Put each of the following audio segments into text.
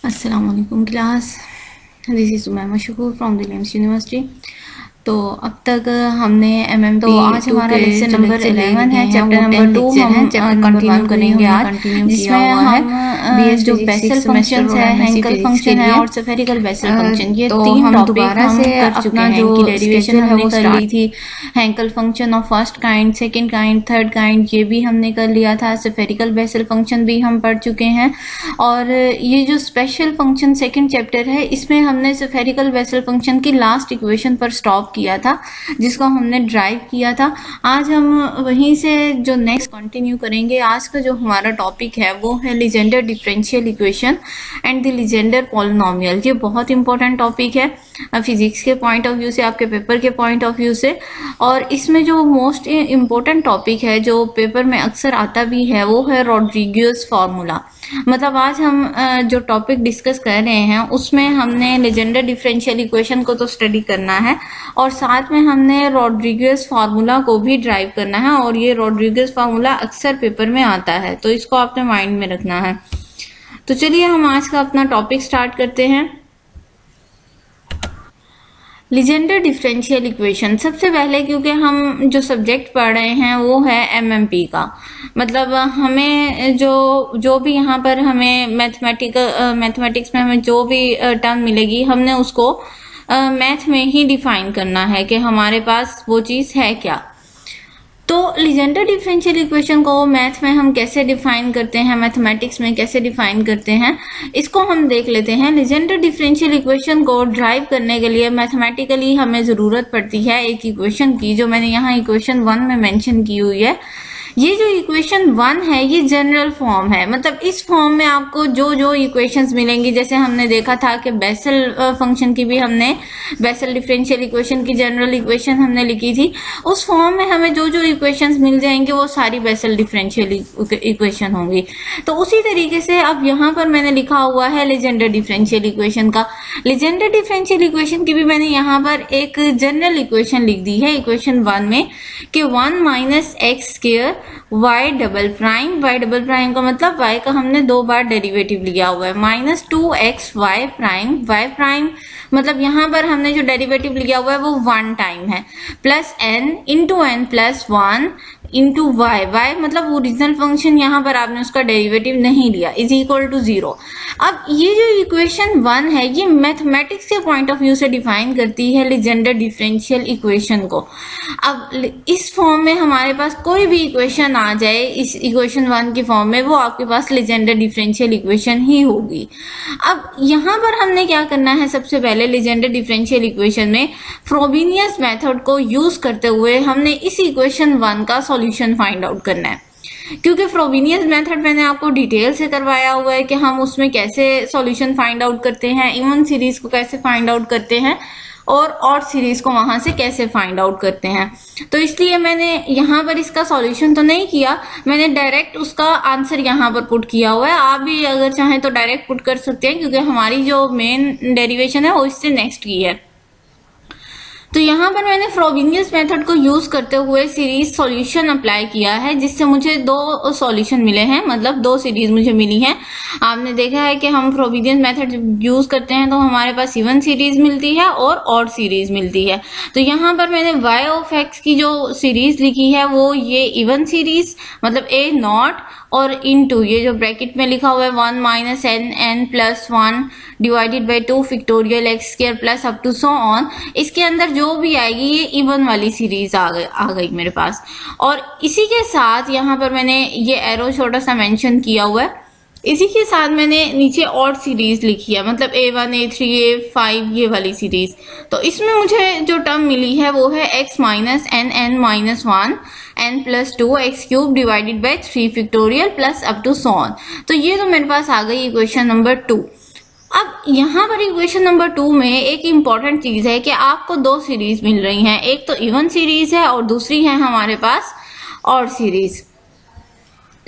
अस्सलाम वालेकुम class. This is Umaima Shakoor from the LUMS university. तो अब तक हमने MMP तो आज हमारा लेक्चर नंबर 11 है, चैप्टर नंबर 2 हम कंटिन्यू करेंगे आज, जिसमें हम जो बेसल फंक्शंस है, हैंकल फंक्शन है और स्फेरिकल बेसल फंक्शन, ये तो तीन टॉपिक हम कर चुके हैं। जो डेरिवेशन हमने कर ली थी Henkel function of first kind, second kind, third kind, ये भी हमने कर लिया था। स्फेरिकल बेसल फंक्शन भी हम पढ़ चुके हैं। और ये जो स्पेशल फंक्शन सेकंड चैप्टर है, इसमें हमने स्फेरिकल बेसल फंक्शन की लास्ट इक्वेशन पर स्टॉप किया था, जिसको हमने ड्राइव किया था। आज हम वहीं से जो नेक्स्ट कंटिन्यू करेंगे। आज का जो हमारा टॉपिक है वो है Legender differential equation and the Legendre polynomial. ये बहुत इंपॉर्टेंट टॉपिक है फिजिक्स के पॉइंट ऑफ व्यू से, आपके पेपर के पॉइंट ऑफ व्यू से। और इसमें जो मोस्ट इम्पोर्टेंट टॉपिक है जो पेपर में अक्सर आता भी है वो है रॉड्रिगस फार्मूला। मतलब आज हम जो टॉपिक डिस्कस कर रहे हैं उसमें हमने लीजेंडर डिफरेंशियल इक्वेशन को तो स्टडी करना है और साथ में हमने रॉड्रिगस फार्मूला को भी ड्राइव करना है। और ये रॉड्रिगस फार्मूला अक्सर पेपर में आता है, तो इसको आपने माइंड में रखना है। तो चलिए हम आज का अपना टॉपिक स्टार्ट करते हैं। लीजेंडर डिफरेंशियल इक्वेशन सबसे पहले, क्योंकि हम जो सब्जेक्ट पढ़ रहे हैं वो है MMP का, मतलब हमें जो भी यहाँ पर हमें मैथमेटिक्स में हमें जो भी टर्म मिलेगी हमने उसको मैथ में ही डिफाइन करना है कि हमारे पास वो चीज है क्या। तो लीजेंडर डिफरेंशियल इक्वेशन को मैथ में हम कैसे डिफाइन करते हैं, मैथमेटिक्स में कैसे डिफाइन करते हैं, इसको हम देख लेते हैं। लीजेंडर डिफरेंशियल इक्वेशन को ड्राइव करने के लिए मैथमेटिकली हमें जरूरत पड़ती है एक इक्वेशन की, जो मैंने यहाँ इक्वेशन 1 में मेंशन की हुई है। ये जो इक्वेशन 1 है ये जनरल फॉर्म है, मतलब इस फॉर्म में आपको जो इक्वेशंस मिलेंगी, जैसे हमने देखा था कि बेसल फंक्शन की भी हमने, बेसल डिफरेंशियल इक्वेशन की जनरल इक्वेशन हमने लिखी थी, उस फॉर्म में हमें जो इक्वेशंस मिल जाएंगे वो सारी बेसल डिफरेंशियल इक्वेशन होंगी। तो उसी तरीके से अब यहाँ पर मैंने लिखा हुआ है लीजेंडर डिफरेंशियल इक्वेशन का। लीजेंडर डिफरेंशियल इक्वेशन की भी मैंने यहाँ पर एक जनरल इक्वेशन लिख दी है इक्वेशन 1 में कि 1 minus x square y double prime का मतलब y का हमने 2 बार डेरिवेटिव लिया हुआ है, माइनस 2x y प्राइम मतलब यहाँ पर हमने जो डेरिवेटिव लिया हुआ है वो 1 टाइम है, plus n into n plus 1 into y मतलब ओरिजिनल फंक्शन, यहाँ पर आपने उसका डेरिवेटिव नहीं लिया, इज इक्वल टू 0। अब ये जो इक्वेशन 1 है ये मैथमेटिक्स के पॉइंट ऑफ व्यू से डिफाइन करती है लीजेंडर डिफरेंशियल इक्वेशन को। अब इस फॉर्म में हमारे पास कोई भी इक्वेशन आ जाए इस इक्वेशन 1 की फॉर्म में, वो आपके पास लीजेंडर डिफरेंशियल इक्वेशन ही होगी। अब यहाँ पर हमने क्या करना है, सबसे पहले लीजेंडर डिफरेंशियल इक्वेशन में फ्रोबेनियस मेथड को यूज करते हुए हमने इस इक्वेशन 1 का सॉल्यूशन फाइंड आउट करना है। क्योंकि फ्रोबेनियस मेथड मैंने आपको डिटेल से करवाया हुआ है कि हम उसमें कैसे सॉल्यूशन फाइंड आउट करते हैं, इवन सीरीज को कैसे फाइंड आउट करते हैं और ऑड सीरीज को वहां से कैसे फाइंड आउट करते हैं। तो इसलिए मैंने यहाँ पर इसका सॉल्यूशन तो नहीं किया, मैंने डायरेक्ट उसका आंसर यहाँ पर पुट किया हुआ है। आप भी अगर चाहें तो डायरेक्ट पुट कर सकते हैं, क्योंकि हमारी जो मेन डेरिवेशन है वो इससे नेक्स्ट की है। तो यहाँ पर मैंने फ्रोबेनियस मेथड को यूज करते हुए सीरीज सॉल्यूशन अप्लाई किया है, जिससे मुझे 2 सॉल्यूशन मिले हैं, मतलब 2 सीरीज मुझे मिली हैं। आपने देखा है कि हम फ्रोबेनियस मेथड यूज करते हैं तो हमारे पास इवन सीरीज मिलती है और ऑड सीरीज मिलती है। तो यहाँ पर मैंने y ऑफ x की जो सीरीज लिखी है वो ये इवन सीरीज, मतलब a नॉट और इनटू ये जो ब्रैकेट में लिखा हुआ है 1 minus n plus 1 divided by 2 factorial x square plus up to so on, इसके अंदर जो भी आएगी ये इवन वाली सीरीज आ गई मेरे पास। और इसी के साथ यहाँ पर मैंने ये एरो छोटा सा मेंशन किया हुआ है, इसी के साथ मैंने नीचे ऑड सीरीज लिखी है, मतलब a1 a3 a5 ये वाली सीरीज। तो इसमें मुझे जो टर्म मिली है वो है x minus n minus 1 n plus 2 x cube divided by 3 factorial plus up to so on. तो ये तो मेरे पास आ गई इक्वेशन नंबर 2। अब यहाँ पर इक्वेशन नंबर 2 में एक इम्पॉर्टेंट चीज है कि आपको 2 सीरीज मिल रही हैं, एक तो इवन सीरीज है और दूसरी है हमारे पास ऑड सीरीज।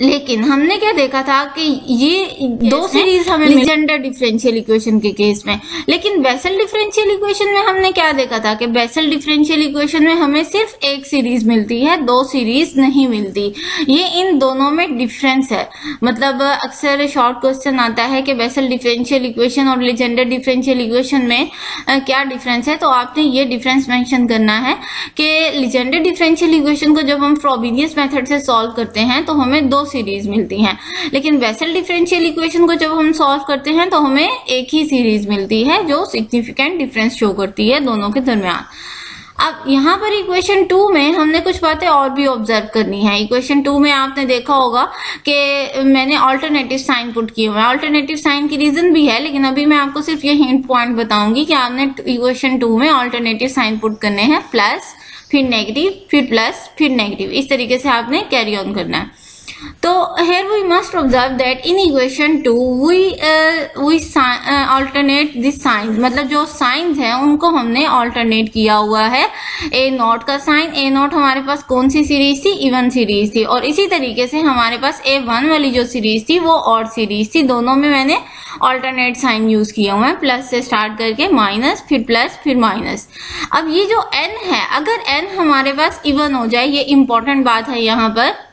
लेकिन हमने क्या देखा था कि ये दो सीरीज हमें लीजेंडर डिफरेंशियल इक्वेशन के केस में, लेकिन बेसल डिफरेंशियल इक्वेशन में हमने क्या देखा था कि बेसल डिफरेंशियल इक्वेशन में हमें सिर्फ एक सीरीज मिलती है, दो सीरीज नहीं मिलती। ये इन दोनों में डिफरेंस है। मतलब अक्सर शॉर्ट क्वेश्चन आता है कि बेसल डिफरेंशियल इक्वेशन और लीजेंडर डिफरेंशियल इक्वेशन में क्या डिफरेंस है, तो आपने ये डिफरेंस मेंशन करना है कि लीजेंडर डिफरेंशियल इक्वेशन को जब हम फ्रोबेनियस मेथड से सॉल्व करते हैं तो हमें दो सीरीज मिलती हैं, लेकिन बेसल डिफरेंशियल इक्वेशन को जब हम सॉल्व करते हैं तो हमें एक ही सीरीज मिलती है जो सिग्निफिकेंट डिफरेंस शो करती है दोनों के दरमियान। अब यहाँ पर इक्वेशन 2 में हमने कुछ बातें और भी ऑब्जर्व करनी है। इक्वेशन 2 में आपने देखा होगा कि मैंने ऑल्टरनेटिव साइन पुट किए हुए हैं। ऑल्टरनेटिव साइन की रीजन भी है, लेकिन अभी मैं आपको सिर्फ ये हिंट पॉइंट बताऊंगी कि आपने इक्वेशन 2 में ऑल्टरनेटिव साइन पुट करने हैं, प्लस फिर नेगेटिव फिर प्लस फिर नेगेटिव, इस तरीके से आपने कैरी ऑन करना है। तो here we must observe that in equation 2 we alternate the signs, मतलब जो साइंस हैं उनको हमने ऑल्टरनेट किया हुआ है। ए नॉट का साइन, ए नॉट हमारे पास कौन सी सीरीज थी, इवन सीरीज थी, और इसी तरीके से हमारे पास A1 वाली जो सीरीज थी वो ऑड सीरीज थी। दोनों में मैंने ऑल्टरनेट साइन यूज किया हुआ है, प्लस से स्टार्ट करके माइनस फिर प्लस फिर माइनस। अब ये जो n है, अगर n हमारे पास इवन हो जाए, ये इंपॉर्टेंट बात है यहाँ पर,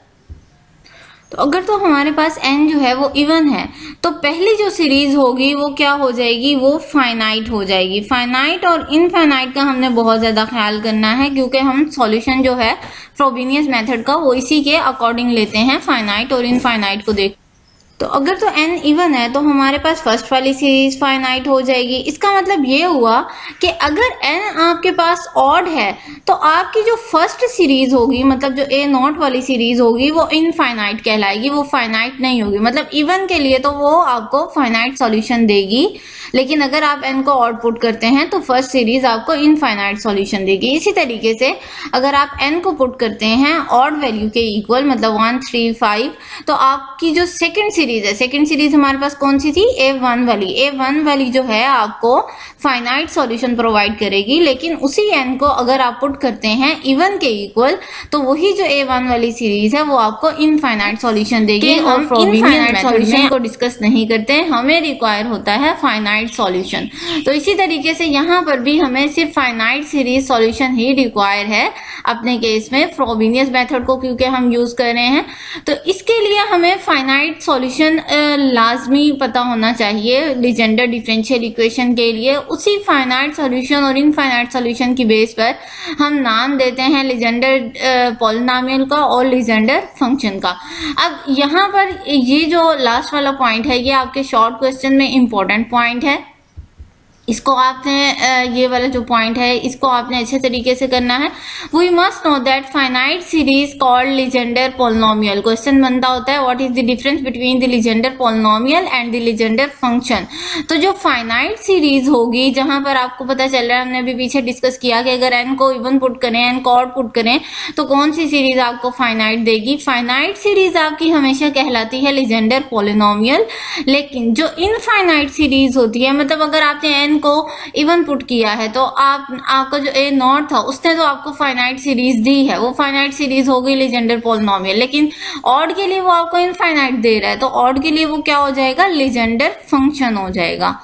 तो अगर तो हमारे पास n जो है वो इवन है तो पहली जो सीरीज होगी वो क्या हो जाएगी, वो फाइनाइट हो जाएगी। फाइनाइट और इनफाइनाइट का हमने बहुत ज्यादा ख्याल करना है, क्योंकि हम सॉल्यूशन जो है फ्रोबेनियस मेथड का वो इसी के अकॉर्डिंग लेते हैं, फाइनाइट और इनफाइनाइट को देख। तो अगर तो n इवन है तो हमारे पास फर्स्ट वाली सीरीज फाइनाइट हो जाएगी। इसका मतलब ये हुआ कि अगर n आपके पास ऑड है तो आपकी जो फर्स्ट सीरीज होगी, मतलब जो a नॉट वाली सीरीज होगी, वो इनफाइनाइट कहलाएगी, वो फाइनाइट नहीं होगी। मतलब इवन के लिए तो वो आपको फाइनाइट सॉल्यूशन देगी, लेकिन अगर आप n को ऑड पुट करते हैं तो फर्स्ट सीरीज आपको इनफाइनाइट सॉल्यूशन देगी। इसी तरीके से अगर आप n को पुट करते हैं ऑड वैल्यू के इक्वल, मतलब 1 3 5, तो आपकी जो सेकंड सीरीज है, सेकंड सीरीज हमारे पास कौन सी थी, A1 वाली। A1 वाली जो है आपको फाइनाइट सॉल्यूशन प्रोवाइड करेगी, लेकिन उसी n को अगर आप पुट करते हैं इवन के इक्वल तो वही जो A1 वाली सीरीज है वो आपको इनफाइनाइट सॉल्यूशन देगी। और इनफाइनाइट सॉल्यूशन को डिस्कस नहीं करते, हमें रिक्वायर होता है फाइनाइट सॉल्यूशन। तो इसी तरीके से यहाँ पर भी हमें सिर्फ फाइनाइट सीरीज सॉल्यूशन ही रिक्वायर है अपने केस में, फ्रोबेनियस मेथड को क्योंकि हम यूज कर रहे हैं। तो इसके लिए हमें फाइनाइट सॉल्यूशन लाजमी पता होना चाहिए लीजेंडर डिफरेंशियल इक्वेशन के लिए। उसी फाइनाइट सॉल्यूशन और इनफाइनाइट सॉल्यूशन की बेस पर हम नाम देते हैं लीजेंडर पॉलिनोमियल का और लीजेंडर फंक्शन का। अब यहाँ पर ये जो लास्ट वाला पॉइंट है ये आपके शॉर्ट क्वेश्चन में इंपॉर्टेंट पॉइंट है। इसको आपने ये वाला जो पॉइंट है इसको आपने अच्छे तरीके से करना है। We must know that finite series called Legendre polynomial. Question बनता होता है what is the difference between the Legendre polynomial and the Legendre function. तो जो फाइनाइट सीरीज होगी, जहां पर आपको पता चल रहा है, हमने अभी पीछे डिस्कस किया कि अगर n को इवन पुट करें, n को ऑड पुट करें तो कौन सी सीरीज आपको फाइनाइट देगी। फाइनाइट सीरीज आपकी हमेशा कहलाती है लीजेंडर पॉलिनोमियल। लेकिन जो इनफाइनाइट सीरीज होती है, मतलब अगर आपने n को इवन पुट किया है तो आपका जो a नॉट था उसने तो आपको फाइनाइट सीरीज दी है, वो फाइनाइट सीरीज हो गई लीजेंडर पॉलिनोमियल। लेकिन ऑड के लिए वो आपको इनफाइनाइट दे रहा है, तो ऑड के लिए वो क्या हो जाएगा, लीजेंडर फंक्शन हो जाएगा।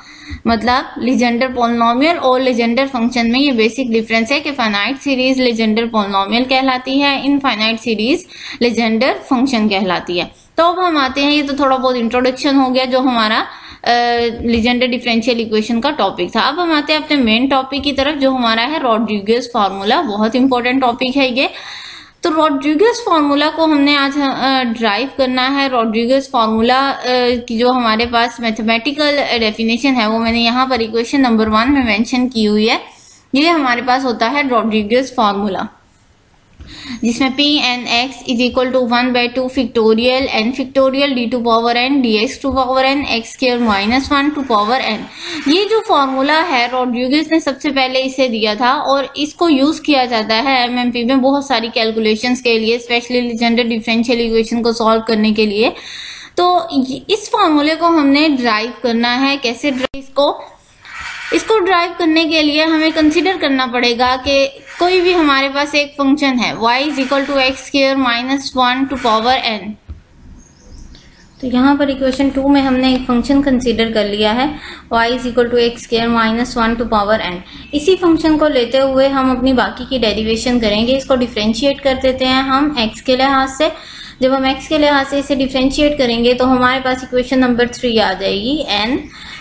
मतलब लीजेंडर पॉलिनोमियल और लीजेंडर फंक्शन में ये बेसिक डिफरेंस है कि फाइनाइट सीरीज लीजेंडर पॉलिनोमियल कहलाती है, इनफाइनाइट सीरीज लीजेंडर फंक्शन कहलाती है। तो अब हम आते हैं, ये तो थोड़ा बहुत इंट्रोडक्शन हो गया जो हमारा लीजेंडर डिफरेंशियल इक्वेशन का टॉपिक था। अब हम आते हैं अपने मेन टॉपिक की तरफ जो हमारा है रॉड्रिगेज फार्मूला। बहुत इंपॉर्टेंट टॉपिक है ये। तो रॉड्रिगेज फार्मूला को हमने आज ड्राइव करना है। रॉड्रिगेज फार्मूला की जो हमारे पास मैथमेटिकल डेफिनेशन है वो मैंने यहाँ पर इक्वेशन नंबर 1 में मेंशन की हुई है। ये हमारे पास होता है रॉड्रिगेज फार्मूला, जिसमें p n x is equal to 1/2 factorial n factorial d to power n dx to power n x square minus 1 to power n। ये जो फॉर्मूला है रॉड्रिगेज ने सबसे पहले इसे दिया था और इसको यूज किया जाता है MMP में बहुत सारी कैलकुलेशंस के लिए, स्पेशली लीजेंडर डिफरेंशियल इक्वेशन को सॉल्व करने के लिए। तो इस फॉर्मूले को हमने ड्राइव करना है। कैसे ड्राइव इसको ड्राइव करने के लिए हमें कंसीडर करना पड़ेगा कि कोई भी हमारे पास एक फंक्शन है y is equal to x square minus 1 to power n। तो यहाँ पर इक्वेशन 2 में हमने एक फंक्शन कंसीडर कर लिया है y is equal to x square minus 1 to power n। इसी फंक्शन को लेते हुए हम अपनी बाकी की डेरिवेशन करेंगे। इसको डिफरेंशिएट कर देते हैं हम x के लिहाज से। जब हम x के लिहाज से इसे डिफरेंशिएट करेंगे तो हमारे पास इक्वेशन नंबर 3 आ जाएगी, n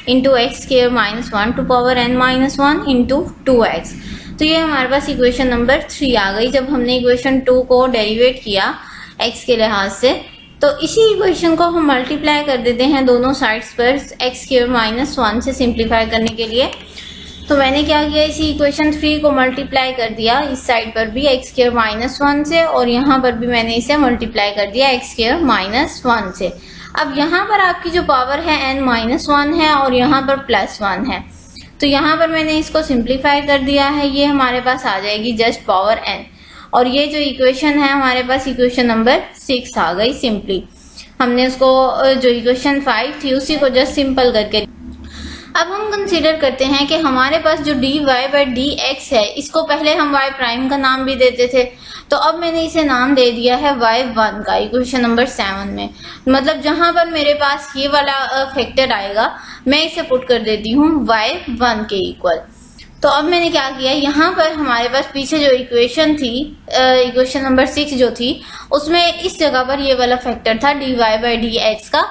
into x square minus 1 to power n minus 1 into 2x। तो ये हमारे पास इक्वेशन नंबर 3 आ गई जब हमने इक्वेशन 2 को डेरिवेट किया x के लिहाज से। तो इसी इक्वेशन को हम मल्टीप्लाई कर देते हैं दोनों साइड्स पर एक्स स्क्वायर माइनस 1 से सिंप्लीफाई करने के लिए। तो मैंने क्या किया, इसी इक्वेशन 3 को मल्टीप्लाई कर दिया इस साइड पर भी एक्स स्क्वायर माइनस 1 से, और यहाँ पर भी मैंने इसे मल्टीप्लाई कर दिया एक्स स्क्वायर माइनस 1 से। अब यहाँ पर आपकी जो पावर है n माइनस 1 है और यहाँ पर प्लस 1 है। तो यहाँ पर मैंने इसको सिंप्लीफाई कर दिया है, ये हमारे पास आ जाएगी जस्ट पावर n। और ये जो इक्वेशन है हमारे पास इक्वेशन नंबर 6 आ गई सिंपली। हमने उसको जो इक्वेशन 5 थी उसी को जस्ट सिंपल करके। अब हम कंसीडर करते हैं कि हमारे पास जो dy बाई dx है, इसको पहले हम y प्राइम का नाम भी देते थे, तो अब मैंने इसे नाम दे दिया है y1 का इक्वेशन नंबर 7 में। मतलब जहां पर मेरे पास ये वाला फैक्टर आएगा मैं इसे पुट कर देती हूँ y1 के इक्वल। तो अब मैंने क्या किया, यहाँ पर हमारे पास पीछे जो इक्वेशन थी, इक्वेशन नंबर 6 जो थी, उसमें इस जगह पर ये वाला फैक्टर था dy बाई dx का।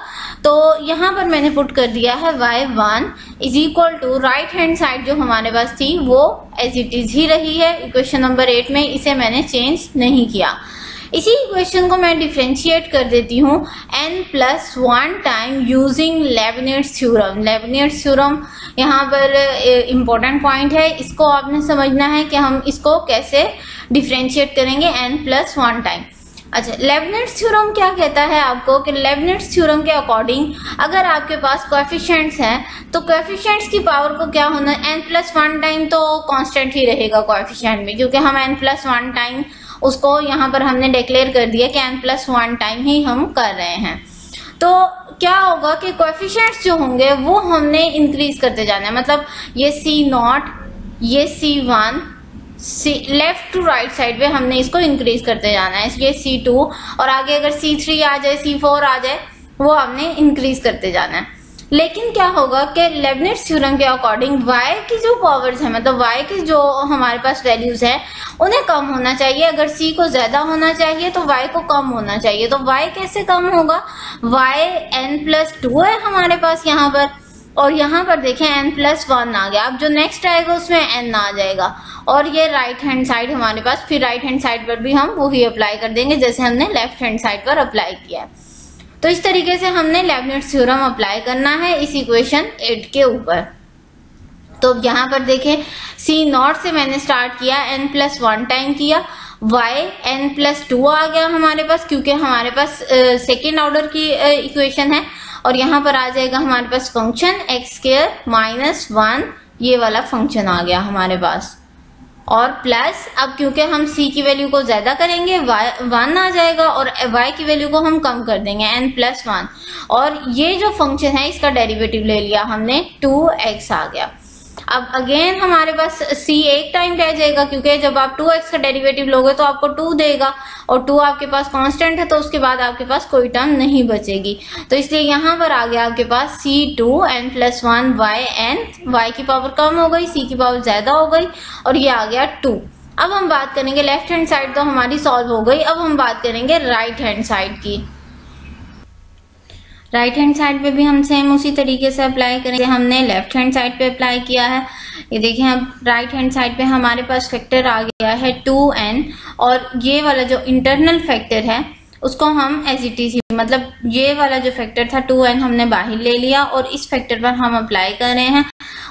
तो यहाँ पर मैंने पुट कर दिया है y1 is equal to right hand side जो हमारे पास थी वो एज इट इज ही रही है इक्वेशन नंबर 8 में, इसे मैंने चेंज नहीं किया। इसी इक्वेशन को मैं डिफरेंशिएट कर देती हूँ n+1 time using Leibniz theorem. Leibniz theorem यहाँ पर इम्पोर्टेंट पॉइंट है, इसको आपने समझना है कि हम इसको कैसे डिफरेंशिएट करेंगे n+1 टाइम। अच्छा, लेबनिज़ थ्योरम क्या कहता है आपको कि लेबनिज़ थ्योरम के अकॉर्डिंग अगर आपके पास कोएफिशिएंट्स हैं तो कोएफिशिएंट्स की पावर को क्या होना है, n+1 टाइम तो कांस्टेंट ही रहेगा कोएफिशिएंट में, क्योंकि हम n+1 टाइम उसको यहाँ पर हमने डिक्लेयर कर दिया कि n+1 टाइम ही हम कर रहे हैं। तो क्या होगा कि कोएफिशिएंट्स जो होंगे वो हमने इंक्रीज करते जाना है। मतलब ये C0, ये C1, left to right side पे हमने इसको इंक्रीज करते जाना है। ये C2 और आगे अगर C3 आ जाए, C4 आ जाए, वो हमने इंक्रीज करते जाना है। लेकिन क्या होगा कि लेबनिज़ थ्योरम के अकॉर्डिंग y की जो पावर्स है, मतलब y की जो हमारे पास वैल्यूज है उन्हें कम होना चाहिए। अगर c को ज्यादा होना चाहिए तो y को कम होना चाहिए। तो y कैसे कम होगा, y n+2 है हमारे पास यहाँ पर, और यहाँ पर देखें n+1 आ गया। अब जो नेक्स्ट आएगा उसमें n आ जाएगा, और ये राइट हैंड साइड हमारे पास, फिर राइट हैंड साइड पर भी हम वही अप्लाई कर देंगे जैसे हमने लेफ्ट हैंड साइड पर अप्लाई किया है। तो इस तरीके से हमने लेबनिज़ थ्योरम अप्लाई करना है इस इक्वेशन 8 के ऊपर। तो यहाँ पर देखें C0 से मैंने स्टार्ट किया, n+1 टाइम किया, y n+2 आ गया हमारे पास, क्योंकि हमारे पास सेकेंड ऑर्डर की इक्वेशन है। और यहाँ पर आ जाएगा हमारे पास फंक्शन एक्स स्क्वायर माइनस 1, ये वाला फंक्शन आ गया हमारे पास। और प्लस अब क्योंकि हम c की वैल्यू को ज्यादा करेंगे y1 आ जाएगा, और y की वैल्यू को हम कम कर देंगे n+1। और ये जो फंक्शन है इसका डेरिवेटिव ले लिया हमने, 2x आ गया। अब अगेन हमारे पास c एक टाइम रह जाएगा, क्योंकि जब आप 2x का डेरिवेटिव लोगे तो आपको 2 देगा, और 2 आपके पास कांस्टेंट है तो उसके बाद आपके पास कोई टर्म नहीं बचेगी। तो इसलिए यहाँ पर आ गया आपके पास c2 n+1 yn, y की पावर कम हो गई, c की पावर ज्यादा हो गई, और ये आ गया 2। अब हम बात करेंगे लेफ्ट हैंड साइड तो हमारी सॉल्व हो गई। अब हम बात करेंगे राइट हैंड साइड की। राइट हैंड साइड पे भी हम सेम उसी तरीके से अप्लाई करेंगे, हमने लेफ्ट हैंड साइड पे अप्लाई किया है। ये देखें अब राइट हैंड साइड पे हमारे पास फैक्टर आ गया है 2n, और ये वाला जो इंटरनल फैक्टर है उसको हम एज इट इज, मतलब ये वाला जो फैक्टर था 2n हमने बाहर ले लिया और इस फैक्टर पर हम अप्लाई कर रहे हैं।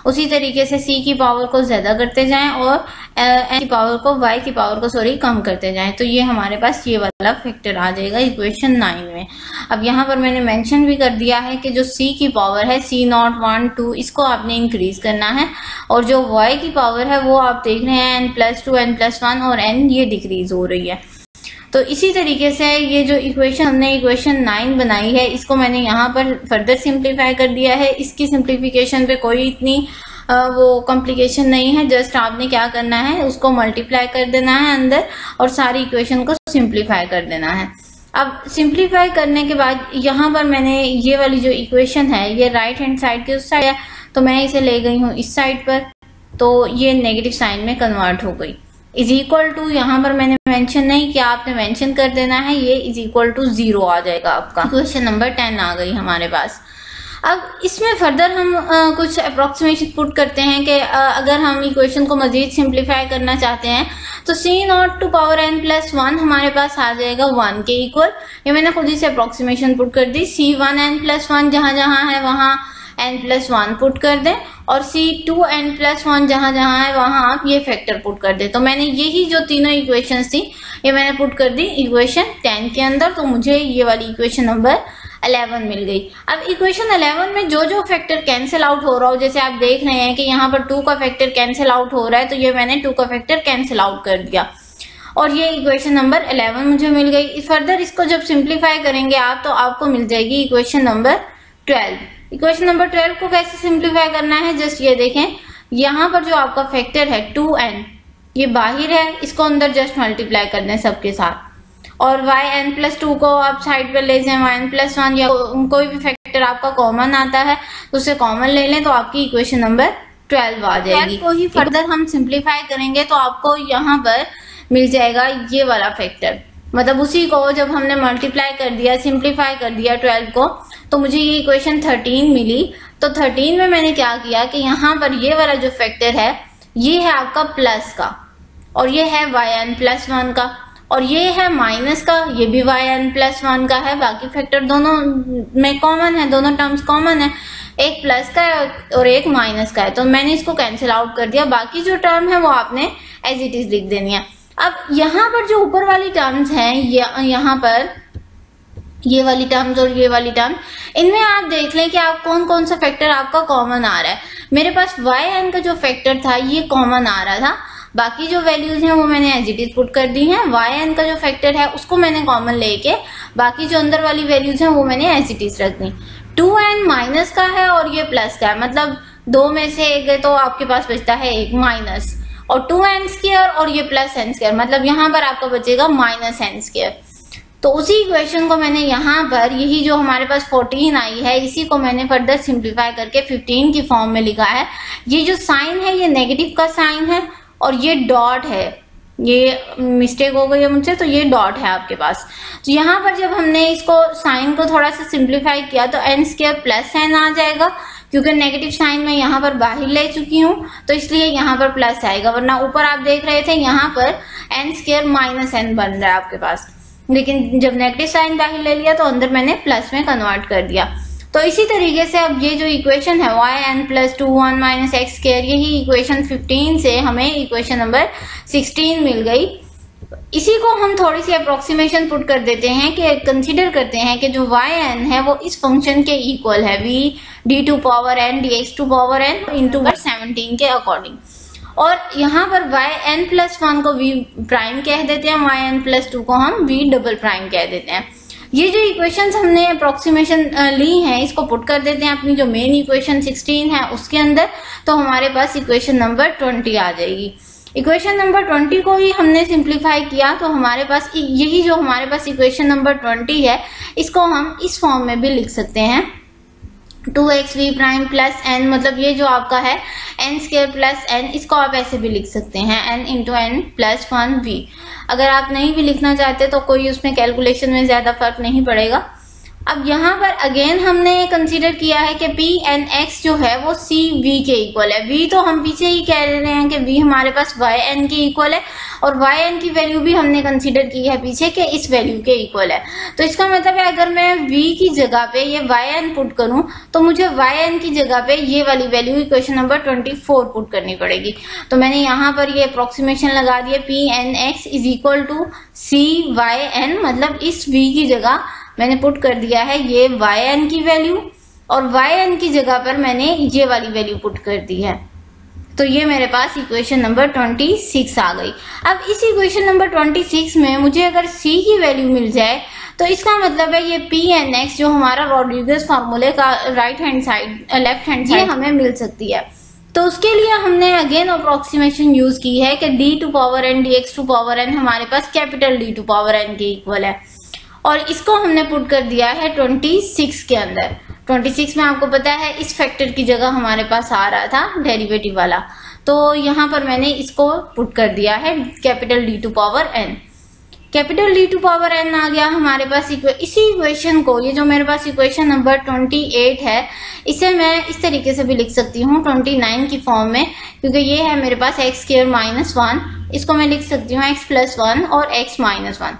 उसी तरीके से c की पावर को ज्यादा करते जाएं और n की पावर को, y की पावर को कम करते जाएं। तो ये हमारे पास ये वाला फैक्टर आ जाएगा इक्वेशन 9 में। अब यहाँ पर मैंने मेंशन भी कर दिया है कि जो c की पावर है C0 1 2, इसको आपने इंक्रीज करना है, और जो y की पावर है वो आप देख रहे हैं n+2 n+1 और n ये डिक्रीज हो रही है। तो इसी तरीके से ये जो इक्वेशन हमने इक्वेशन 9 बनाई है इसको मैंने यहाँ पर फर्दर सिंप्लीफाई कर दिया है। इसकी सिंप्लीफिकेशन पे कोई इतनी वो कॉम्प्लिकेशन नहीं है, जस्ट आपने क्या करना है उसको मल्टीप्लाई कर देना है अंदर और सारी इक्वेशन को सिंप्लीफाई कर देना है। अब सिंप्लीफाई करने के बाद यहाँ पर मैंने ये वाली जो इक्वेशन है ये राइट हैंड साइड के उस साइड है, तो मैं इसे ले गई हूँ इस साइड पर, तो ये नेगेटिव साइन में कन्वर्ट हो गई। इज इक्वल टू, यहाँ पर मैंने मेंशन नहीं किया, आपने मेंशन कर देना है, ये इज इक्वल टू 0 आ जाएगा आपका। इक्वेशन नंबर 10 आ गई हमारे पास। अब इसमें फर्दर हम कुछ अप्रोक्सीमेशन पुट करते हैं कि अगर हम इक्वेशन को मजीद सिंप्लीफाई करना चाहते हैं तो c0 to power n plus 1 हमारे पास आ जाएगा 1 के इक्वल। ये मैंने खुद ही से अप्रोक्सीमेशन पुट कर दी। c1 n प्लस 1 जहां जहां है वहां n प्लस 1 पुट कर दें, और c2 n प्लस 1 जहां जहां है वहां आप ये फैक्टर पुट कर दें। तो मैंने यही जो तीनों इक्वेशंस थी ये मैंने पुट कर दी इक्वेशन 10 के अंदर, तो मुझे ये वाली इक्वेशन नंबर 11 मिल गई। अब इक्वेशन 11 में जो जो फैक्टर कैंसिल आउट हो रहा हो, जैसे आप देख रहे हैं कि यहाँ पर 2 का फैक्टर कैंसिल आउट हो रहा है, तो ये मैंने 2 का फैक्टर कैंसिल आउट कर दिया और ये इक्वेशन नंबर 11 मुझे मिल गई। फर्दर इसको जब सिंप्लीफाई करेंगे आप तो आपको मिल जाएगी इक्वेशन नंबर 12। इक्वेशन नंबर 12 को कैसे सिंप्लीफाई करना है, जस्ट ये देखें, यहाँ पर जो आपका फैक्टर है 2n, ये बाहर है, इसको अंदर जस्ट मल्टीप्लाई कर दें सबके साथ, और yn प्लस 2 को आप साइड पर ले जाए, yn प्लस 1 या कोई भी फैक्टर आपका कॉमन आता है तो उसे कॉमन ले लें, तो आपकी इक्वेशन नंबर 12 आ जाएगी। को ही फर्दर हम सिंप्लीफाई करेंगे तो आपको यहाँ पर मिल जाएगा ये वाला फैक्टर, मतलब उसी को जब हमने मल्टीप्लाई कर दिया, सिंप्लीफाई कर दिया 12 को, तो मुझे ये इक्वेशन 13 मिली। तो 13 में मैंने क्या किया कि यहाँ पर ये वाला जो फैक्टर है ये है आपका प्लस का, और ये है yn प्लस 1 का, और ये है माइनस का, ये भी yn प्लस 1 का है। बाकी फैक्टर दोनों में कॉमन है, दोनों टर्म्स कॉमन है, एक प्लस का है और एक माइनस का है, तो मैंने इसको कैंसिल आउट कर दिया। बाकी जो टर्म है वो आपने एज इट इज लिख देनी है। अब यहाँ पर जो ऊपर वाली टर्म्स हैं, यहाँ पर ये वाली टर्म्स और ये वाली टर्म, इनमें आप देख लें कि आप कौन कौन सा फैक्टर आपका कॉमन आ रहा है। मेरे पास yn का जो फैक्टर था ये कॉमन आ रहा था, बाकी जो वैल्यूज हैं वो मैंने एज इट इज पुट कर दी हैं। yn का जो फैक्टर है उसको मैंने कॉमन लेके बाकी जो अंदर वाली वैल्यूज हैं वो मैंने एज इट इज रख दी। 2n माइनस का है और ये प्लस का है, मतलब 2 में से एक गए तो आपके पास बचता है एक माइनस, और 2n स्क्वायर और ये प्लस n स्क्वायर, मतलब यहाँ पर आपका बचेगा माइनस n स्क्वायर। तो उसी इक्वेशन को मैंने यहाँ पर, यही जो हमारे पास 14 आई है, इसी को मैंने फर्दर सिंप्लीफाई करके 15 की फॉर्म में लिखा है। ये जो साइन है ये नेगेटिव का साइन है और ये डॉट है, ये मिस्टेक हो गई है मुझसे, तो ये डॉट है आपके पास। तो यहाँ पर जब हमने इसको साइन को थोड़ा सा सिंप्लीफाई किया तो n स्क्वायर प्लस n आ जाएगा, क्योंकि नेगेटिव साइन मैं यहाँ पर बाहर ले चुकी हूँ तो इसलिए यहाँ पर प्लस आएगा, वरना ऊपर आप देख रहे थे यहाँ पर n स्क्वायर माइनस n बन रहा है आपके पास, लेकिन जब नेगेटिव साइन बाहर ले लिया तो अंदर मैंने प्लस में कन्वर्ट कर दिया। तो इसी तरीके से अब ये जो इक्वेशन है yn plus 2 1 minus x square, यही इक्वेशन 15 से हमें इक्वेशन नंबर 16 मिल गई। इसी को हम थोड़ी सी अप्रोक्सीमेशन पुट कर देते हैं कि कंसीडर करते हैं कि जो yn है वो इस फंक्शन के इक्वल है, v d to power n dx to power n into 17 के अकॉर्डिंग, और यहाँ पर yn प्लस 1 को v प्राइम कह देते हैं, yn प्लस 2 को हम v डबल प्राइम कह देते हैं। ये जो इक्वेशंस हमने अप्रोक्सीमेशन ली हैं इसको पुट कर देते हैं अपनी जो मेन इक्वेशन 16 है उसके अंदर, तो हमारे पास इक्वेशन नंबर 20 आ जाएगी। इक्वेशन नंबर 20 को ही हमने सिंप्लीफाई किया तो हमारे पास यही जो हमारे पास इक्वेशन नंबर 20 है इसको हम इस फॉर्म में भी लिख सकते हैं, 2xv प्राइम प्लस n, मतलब ये जो आपका है n स्क्वायर प्लस n, इसको आप ऐसे भी लिख सकते हैं n into n plus 1v। अगर आप नहीं भी लिखना चाहते तो कोई उसमें कैलकुलेशन में ज्यादा फर्क नहीं पड़ेगा। अब यहाँ पर अगेन हमने कंसीडर किया है कि पी एन एक्स जो है वो सी वी के इक्वल है। वी तो हम पीछे ही कह रहे हैं कि वी हमारे पास वाई एन के इक्वल है, और वाई एन की वैल्यू भी हमने कंसीडर की है पीछे कि इस वैल्यू के इक्वल है। तो इसका मतलब है अगर मैं वी की जगह पे ये वाई एन पुट करूं तो मुझे वाई एन की जगह पे ये वाली वैल्यू इक्वेशन नंबर 24 पुट करनी पड़ेगी। तो मैंने यहाँ पर ये अप्रोक्सीमेशन लगा दिया, P N X is equal to C Y N, मतलब इस वी की जगह मैंने पुट कर दिया है ये yn की वैल्यू, और yn की जगह पर मैंने ये वाली वैल्यू पुट कर दी है। तो ये मेरे पास इक्वेशन नंबर 26 आ गई। अब इस इक्वेशन नंबर 26 में मुझे अगर c की वैल्यू मिल जाए तो इसका मतलब है ये pnx जो हमारा रोड्रिगस फार्मूले का right hand side left hand side हमें मिल सकती है। तो उसके लिए हमने अगेन अप्रोक्सीमेशन यूज की है कि d to power n dx to power n हमारे पास capital D to power n के इक्वल है, और इसको हमने पुट कर दिया है 26 के अंदर। 26 में आपको पता है इस फैक्टर की जगह हमारे पास आ रहा था डेरिवेटिव वाला, तो यहाँ पर मैंने इसको पुट कर दिया है capital D to power n। Capital D to power n आ गया हमारे पास। इसी इक्वेशन को, ये जो मेरे पास इक्वेशन नंबर 28 है, इसे मैं इस तरीके से भी लिख सकती हूँ 29 की फॉर्म में, क्योंकि ये है मेरे पास x स्क्वायर माइनस 1। इसको मैं लिख सकती हूँ x प्लस 1 और x माइनस 1।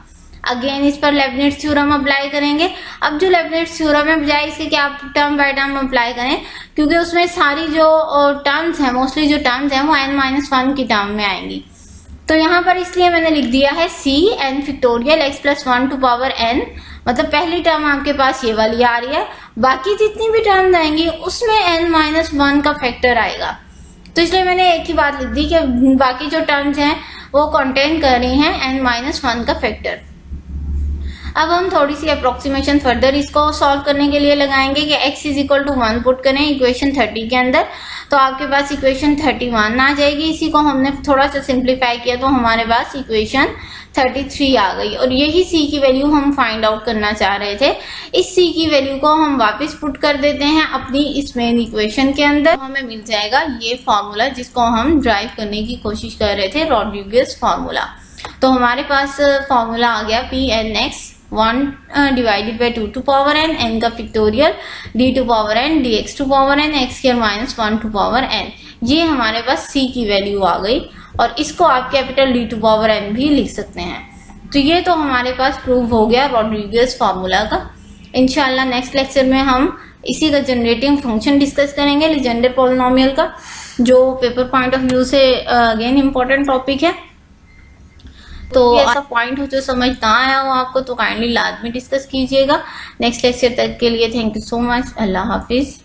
अगेन इस पर लेबनिट्ज थ्योरम अप्लाई करेंगे। अब जो लेबनिट्ज थ्योरम है, बजाय इसके कि आप टर्म बाय टर्म अप्लाई करें, क्योंकि उसमें सारी जो टर्म्स हैं, मोस्टली जो टर्म्स हैं वो n-1 की टर्म में आएंगी, तो यहाँ पर इसलिए मैंने लिख दिया है c n factorial x plus 1 to power n। मतलब पहली टर्म आपके पास ये वाली आ रही है, बाकी जितनी भी टर्म आएंगी उसमें n-1 का फैक्टर आएगा। तो इसलिए मैंने एक ही बात लिख दी कि बाकी जो टर्म्स हैं वो कंटेन कर रही हैं n-1 का फैक्टर। अब हम थोड़ी सी अप्रोक्सीमेशन फर्दर इसको सॉल्व करने के लिए लगाएंगे कि x is equal to 1 put करें इक्वेशन 30 के अंदर, तो आपके पास इक्वेशन 31 आ जाएगी। इसी को हमने थोड़ा सा सिंप्लीफाई किया तो हमारे पास इक्वेशन 33 आ गई, और यही c की वैल्यू हम फाइंड आउट करना चाह रहे थे। इस c की वैल्यू को हम वापस पुट कर देते हैं अपनी इस मेन इक्वेशन के अंदर, तो हमें मिल जाएगा ये फॉर्मूला जिसको हम ड्राइव करने की कोशिश कर रहे थे, रोड्रिगस फार्मूला। तो हमारे पास फॉर्मूला आ गया Pnx 1 divided by 2 to power n का factorial d to power n dx to power n x square minus 1 to power n। ये हमारे पास c की वैल्यू आ गई, और इसको आप capital D to power n भी लिख सकते हैं। तो ये तो हमारे पास प्रूव हो गया रोड्रिगस फार्मूला का। इंशाल्लाह नेक्स्ट लेक्चर में हम इसी का जनरेटिंग फंक्शन डिस्कस करेंगे, लीजेंडर पॉलिनोमियल का, जो पेपर पॉइंट ऑफ व्यू से अगेन इम्पोर्टेंट टॉपिक है। तो ऐसा पॉइंट हो जो समझ ना आया हो आपको तो काइंडली लाजमी डिस्कस कीजिएगा। नेक्स्ट लेक्चर तक के लिए thank you so much. Allah Hafiz.